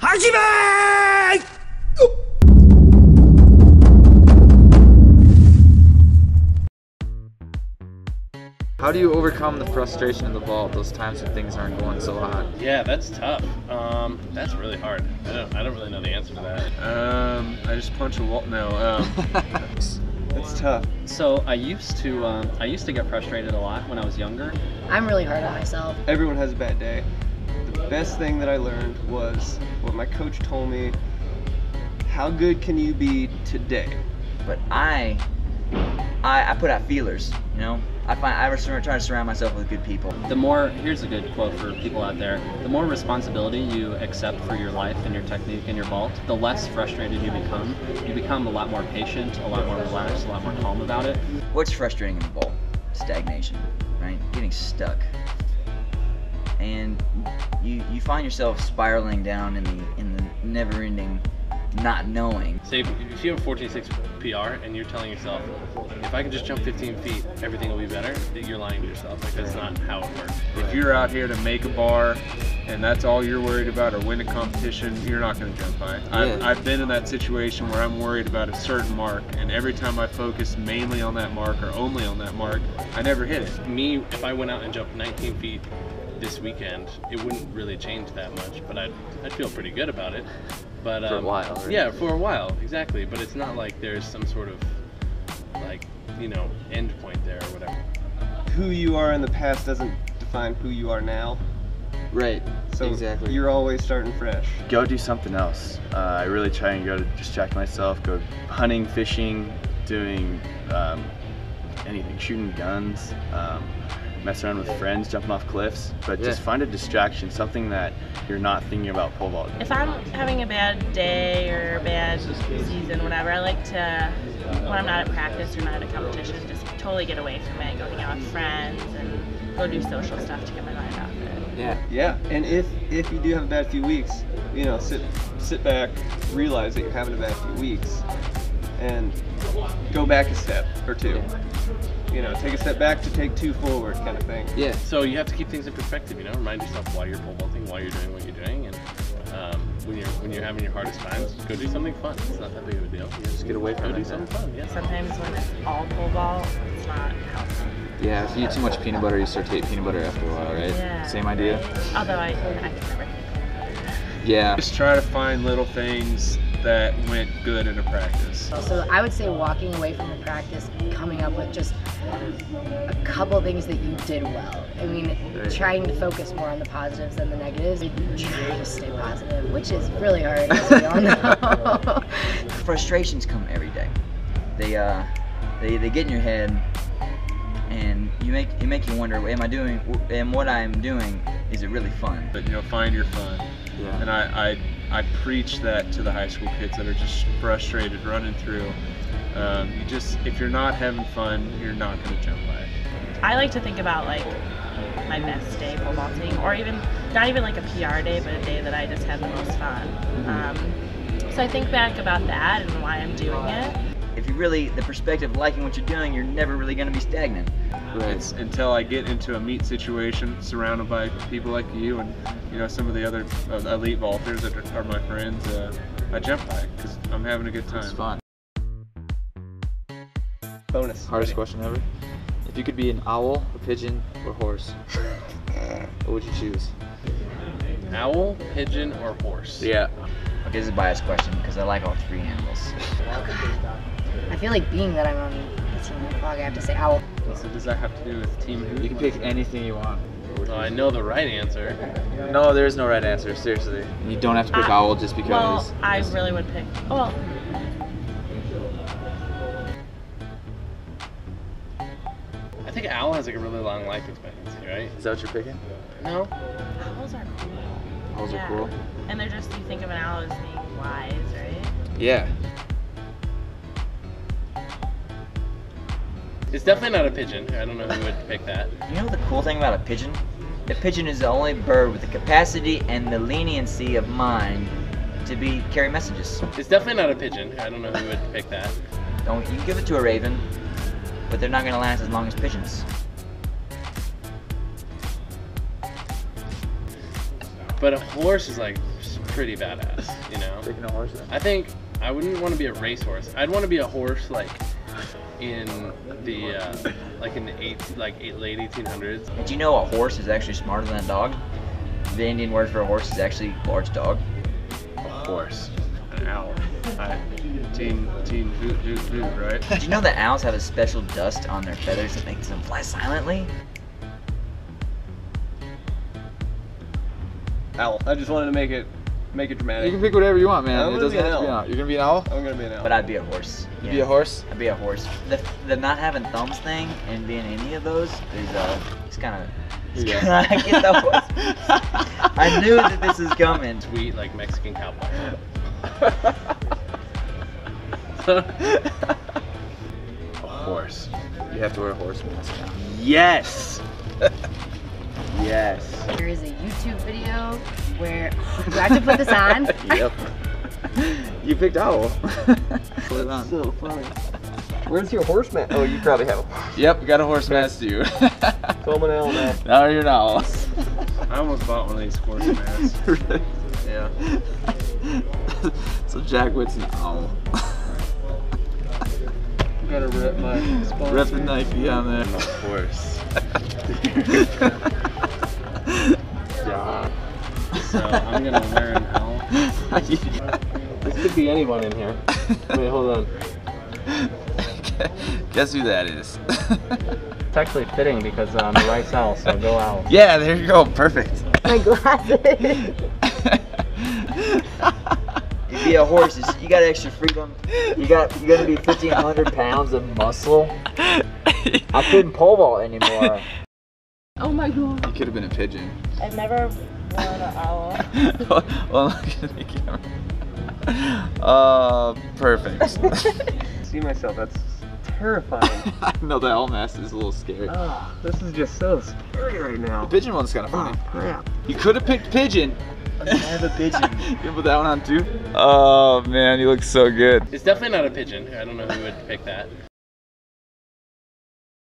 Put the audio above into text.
Hajime! How do you overcome the frustration in the vault, those times when things aren't going so hot? Yeah, that's tough. That's really hard. I don't really know the answer to that. I just punch a wall. No, it's tough. So I used to get frustrated a lot when I was younger. I'm really hard on myself. Everyone has a bad day. The best thing that I learned was what my coach told me. How good can you be today? But I put out feelers, you know? I try to surround myself with good people. Here's a good quote for people out there, the more responsibility you accept for your life and your technique and your vault, the less frustrated you become. You become a lot more patient, a lot more relaxed, a lot more calm about it. What's frustrating in the vault? Stagnation, right? Getting stuck. And you find yourself spiraling down in the never-ending not knowing. Say if you have a 14.6 PR and you're telling yourself, if I can just jump 15 feet, everything will be better, you're lying to yourself. Like, that's not how it works. If you're out here to make a bar and that's all you're worried about, or win a competition, you're not going to jump high. I've been in that situation where I'm worried about a certain mark, and every time I focus mainly on that mark or only on that mark, I never hit it. Me, if I went out and jumped 19 feet this weekend, it wouldn't really change that much, but I'd feel pretty good about it. But for a while, right? Yeah, for a while, exactly. But it's not like there's some sort of, like, you know, end point there or whatever. Who you are in the past doesn't define who you are now. Right, So exactly. You're always starting fresh. Go do something else. I really try and go to distract myself, go hunting, fishing, doing anything, shooting guns, mess around with friends, jumping off cliffs, but just find a distraction, something that you're not thinking about pole vault. If I'm having a bad day or a bad season, whatever, I like to, when I'm not at practice or not at a competition, just totally get away from it, go hang out with friends and go do social stuff to get my mind off it. Yeah, and if you do have a bad few weeks, you know, sit back, realize that you're having a bad few weeks, and go back a step or two. You know, take a step back to take two forward, kind of thing. Yeah. So you have to keep things in perspective, you know, remind yourself why you're pole vaulting, why you're doing what you're doing, and when you're having your hardest times, go do something fun. It's not that big of a deal. You Just get away from it. Go do something fun, yeah. Sometimes when it's all pole vault, it's not healthy. Yeah, if you eat too much peanut butter, you start to eat peanut butter after a while, right? Yeah. Same idea? Although I can never Yeah. Just try to find little things that went good in a practice. So I would say walking away from the practice, coming up with just a couple things that you did well. I mean, trying to focus more on the positives than the negatives. Try to stay positive, which is really hard, as we all know. Frustrations come every day. They get in your head, and you make you wonder, am I doing, and what I'm doing, is it really fun? But, you know, find your fun. Yeah. And I preach that to the high school kids that are just frustrated running through. If you're not having fun, you're not going to jump high. I like to think about like my best day pole vaulting, or even not even like a PR day, but a day that I just had the most fun. So I think back about that and why I'm doing it. If you really, the perspective of liking what you're doing, you're never really going to be stagnant. It's until I get into a meet situation surrounded by people like you and, you know, some of the other elite vaulters that are my friends, I jump high because I'm having a good time. It's fun. Bonus. Hardest question ever. If you could be an owl, a pigeon, or horse, what would you choose? Owl, pigeon, or horse? Yeah. Okay, this is a biased question because I like all three animals. I feel like being that I'm on the team vlog, I have to say owl. So does that have to do with Team Hoot? You can pick anything you want. Well, I know the right answer. No, there is no right answer, seriously. You don't have to pick owl just because. Well, I really would pick, well, I think owl has like a really long life expectancy, right? Is that what you're picking? No? owls are cool. Owls Yeah. are cool. And they're just, you think of an owl as being wise, right? Yeah. It's definitely not a pigeon. I don't know who would pick that. You know the cool thing about a pigeon? The pigeon is the only bird with the capacity and the leniency of mind to carry messages. It's definitely not a pigeon. I don't know who would pick that. You can give it to a raven, but they're not going to last as long as pigeons. But a horse is like pretty badass, you know? Picking a horse then. I think I wouldn't want to be a racehorse. I'd want to be a horse like in the late 1800s. Did you know a horse is actually smarter than a dog? The Indian word for a horse is actually large dog. A horse. An owl. Teen hoot hoot hoot, right? Did you know that owls have a special dust on their feathers that makes them fly silently? Owl. I just wanted to make it dramatic. You can pick whatever you want, man. I'm It gonna doesn't be an have to be an owl. owl. You're gonna be an owl? I'm gonna be an owl. But I'd be a horse. You'd be a horse? I'd be a horse. The not having thumbs thing and being any of those is it's kind of. Yeah. I get the horse. I knew that this is coming. Sweet like Mexican cowboy. A horse. You have to wear a horse mask now. Yes. Yes. There is a YouTube video where do I have to put this on? Yep. You picked owl. Put it on. So funny. Where's your horse man? Oh, you probably have a Yep, you got a horse mask too. So I'm an owl now. Now you're an owl. I almost bought one of these horse masks. Yeah. So Jack Witt's an owl. Gotta rip my sponsor. Rep the Nike on there. I'm a horse. Yeah. So I'm gonna wear an owl. This could be anyone in here. Wait, hold on. Guess who that is? It's actually fitting because I'm a rice owl, so go owl. Yeah, there you go. Perfect. My glasses. You be a horse. You got extra freedom. You're gonna be 1,500 pounds of muscle. I couldn't pole vault anymore. Oh my god. You could have been a pigeon. I've never worn an owl. Well, look at the camera. Perfect. See myself, that's terrifying. I know that owl mask is a little scary. Oh, this is just so scary right now. The pigeon one's kind of funny. Oh, crap. You could have picked pigeon. I have a pigeon. You can put that one on too. Oh man, you look so good. It's definitely not a pigeon. I don't know who would pick that.